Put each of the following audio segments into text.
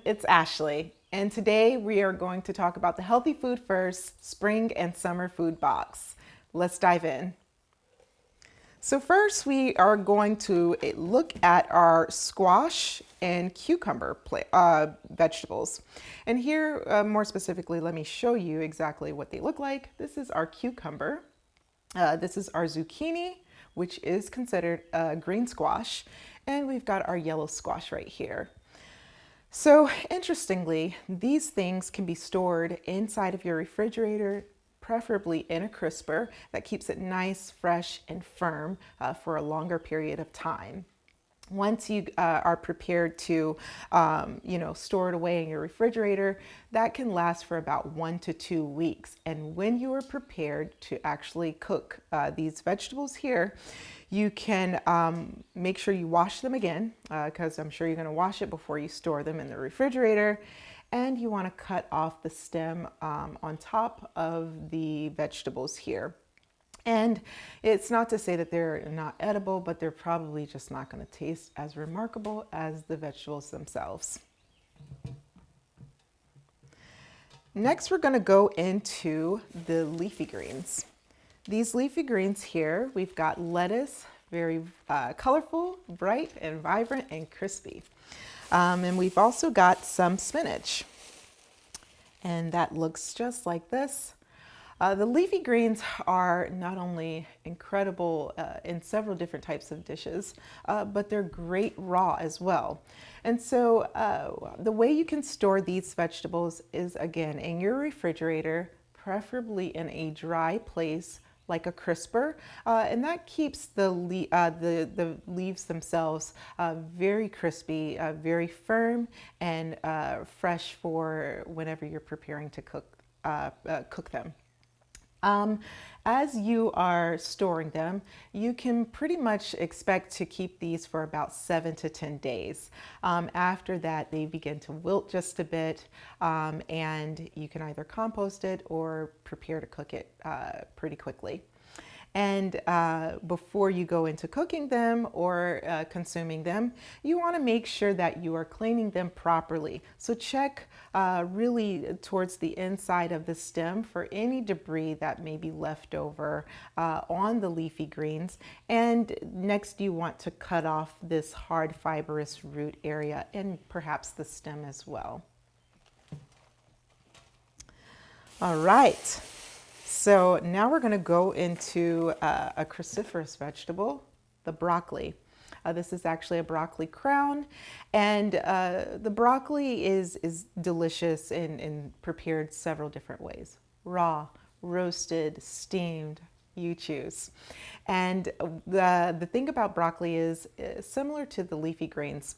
it's Ashley, and today we are going to talk about the Healthy Food First Spring and Summer Food Box. Let's dive in. So first we are going to look at our squash and cucumber vegetables. And here, more specifically, let me show you exactly what they look like. This is our cucumber. This is our zucchini, which is considered a green squash. And we've got our yellow squash right here. So interestingly, these things can be stored inside of your refrigerator, preferably in a crisper that keeps it nice, fresh, and firm for a longer period of time. Once you are prepared to, store it away in your refrigerator, that can last for about 1 to 2 weeks. And when you are prepared to actually cook these vegetables here, you can make sure you wash them again, because I'm sure you're going to wash it before you store them in the refrigerator. And you want to cut off the stem on top of the vegetables here. And it's not to say that they're not edible, but they're probably just not going to taste as remarkable as the vegetables themselves. Next, we're going to go into the leafy greens. These leafy greens here, we've got lettuce, very colorful, bright and vibrant and crispy. And we've also got some spinach. And that looks just like this. The leafy greens are not only incredible in several different types of dishes, but they're great raw as well. And so the way you can store these vegetables is, again, in your refrigerator, preferably in a dry place like a crisper, and that keeps the leaves themselves very crispy, very firm, and fresh for whenever you're preparing to cook them. As you are storing them, you can pretty much expect to keep these for about 7 to 10 days. After that, they begin to wilt just a bit, and you can either compost it or prepare to cook it pretty quickly. And before you go into cooking them or consuming them, you want to make sure that you are cleaning them properly. So check really towards the inside of the stem for any debris that may be left over on the leafy greens. And next you want to cut off this hard fibrous root area and perhaps the stem as well. All right. So now we're going to go into a cruciferous vegetable, the broccoli. This is actually a broccoli crown, and the broccoli is delicious and prepared several different ways. Raw, roasted, steamed, you choose. And the thing about broccoli is similar to the leafy greens.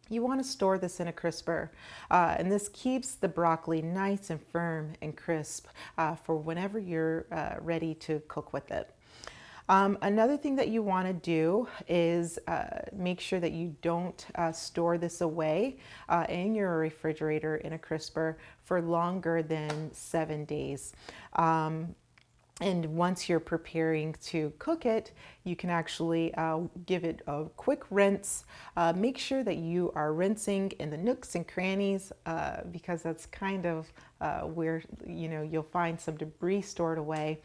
You want to store this in a crisper, and this keeps the broccoli nice and firm and crisp for whenever you're ready to cook with it. Another thing that you want to do is make sure that you don't store this away in your refrigerator in a crisper for longer than 7 days. And once you're preparing to cook it, you can actually give it a quick rinse. Make sure that you are rinsing in the nooks and crannies because that's kind of where you'll find some debris stored away.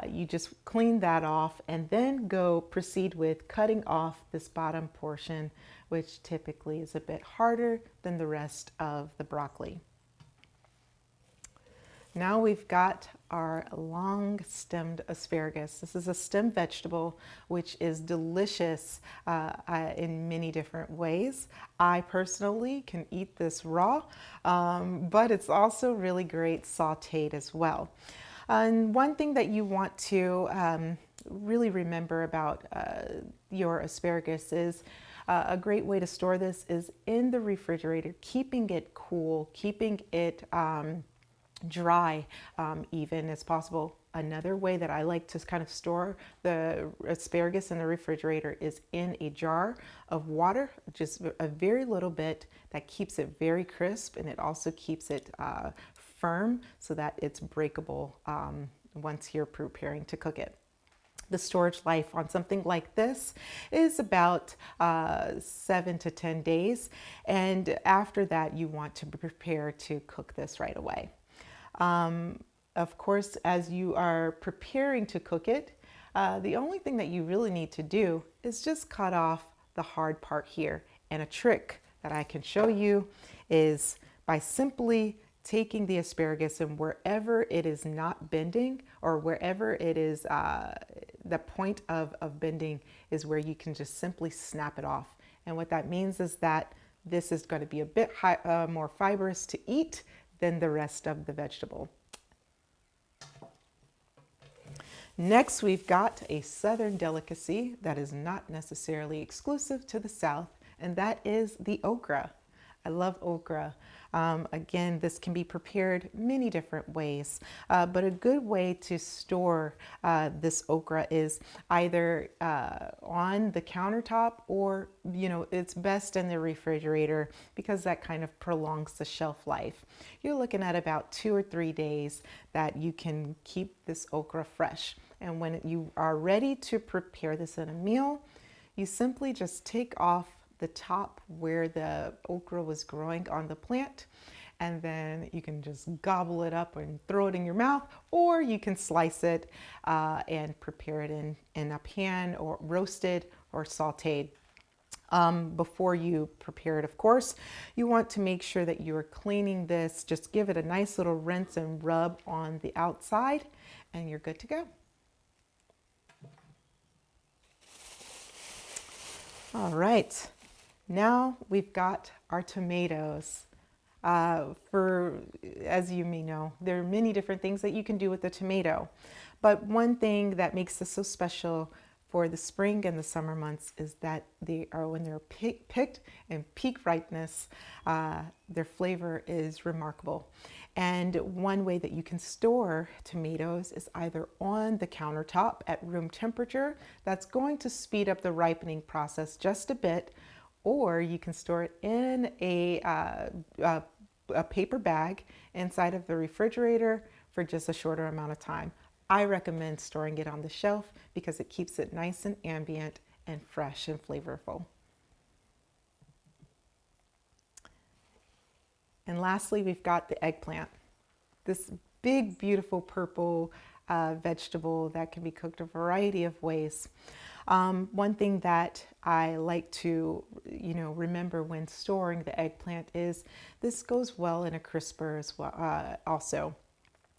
You just clean that off and then proceed with cutting off this bottom portion, which typically is a bit harder than the rest of the broccoli. Now we've got our long-stemmed asparagus. This is a stem vegetable which is delicious in many different ways. I personally can eat this raw, but it's also really great sautéed as well. And one thing that you want to really remember about your asparagus is a great way to store this is in the refrigerator, keeping it cool, keeping it dry even as possible. Another way that I like to kind of store the asparagus in the refrigerator is in a jar of water, just a very little bit. That keeps it very crisp, and it also keeps it firm so that it's breakable once you're preparing to cook it. The storage life on something like this is about 7 to 10 days. And after that, you want to prepare to cook this right away. Of course, as you are preparing to cook it, the only thing that you really need to do is just cut off the hard part here. And a trick that I can show you is by simply taking the asparagus, and wherever it is not bending, or wherever it is, the point of bending is where you can just simply snap it off. And what that means is that this is going to be a bit more fibrous to eat than the rest of the vegetable. Next, we've got a southern delicacy that is not necessarily exclusive to the South, and that is the okra. I love okra. Again, this can be prepared many different ways, but a good way to store this okra is either on the countertop, or, it's best in the refrigerator because that kind of prolongs the shelf life. You're looking at about 2 or 3 days that you can keep this okra fresh. And when you are ready to prepare this in a meal, you simply just take off the top where the okra was growing on the plant, and then you can just gobble it up and throw it in your mouth, or you can slice it and prepare it in a pan, or roasted or sauteed. Before you prepare it, of course, you want to make sure that you are cleaning this. Just give it a nice little rinse and rub on the outside, and you're good to go. All right. Now we've got our tomatoes. As you may know, there are many different things that you can do with the tomato. But one thing that makes this so special for the spring and the summer months is that when they're picked and peak ripeness, their flavor is remarkable. And one way that you can store tomatoes is either on the countertop at room temperature. That's going to speed up the ripening process just a bit. Or you can store it in a paper bag inside of the refrigerator for just a shorter amount of time. I recommend storing it on the shelf because it keeps it nice and ambient and fresh and flavorful. And lastly, we've got the eggplant. This big, beautiful purple vegetable that can be cooked a variety of ways. One thing that I like to, remember when storing the eggplant is this goes well in a crisper as well. Also,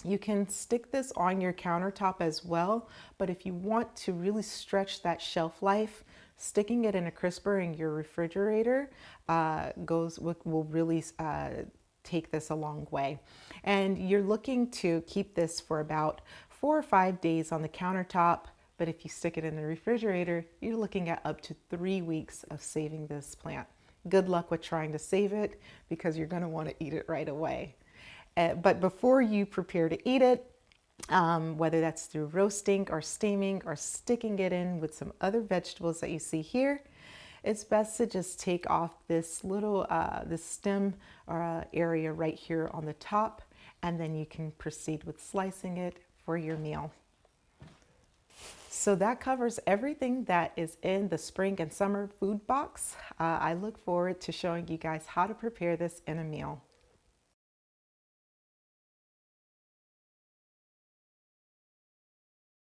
you can stick this on your countertop as well, but if you want to really stretch that shelf life, sticking it in a crisper in your refrigerator will really take this a long way. And you're looking to keep this for about 4 or 5 days on the countertop. But if you stick it in the refrigerator, you're looking at up to 3 weeks of saving this plant. Good luck with trying to save it because you're going to want to eat it right away. But before you prepare to eat it, whether that's through roasting or steaming or sticking it in with some other vegetables that you see here, it's best to just take off this little this stem area right here on the top, and then you can proceed with slicing it for your meal. So that covers everything that is in the spring and summer food box. I look forward to showing you guys how to prepare this in a meal.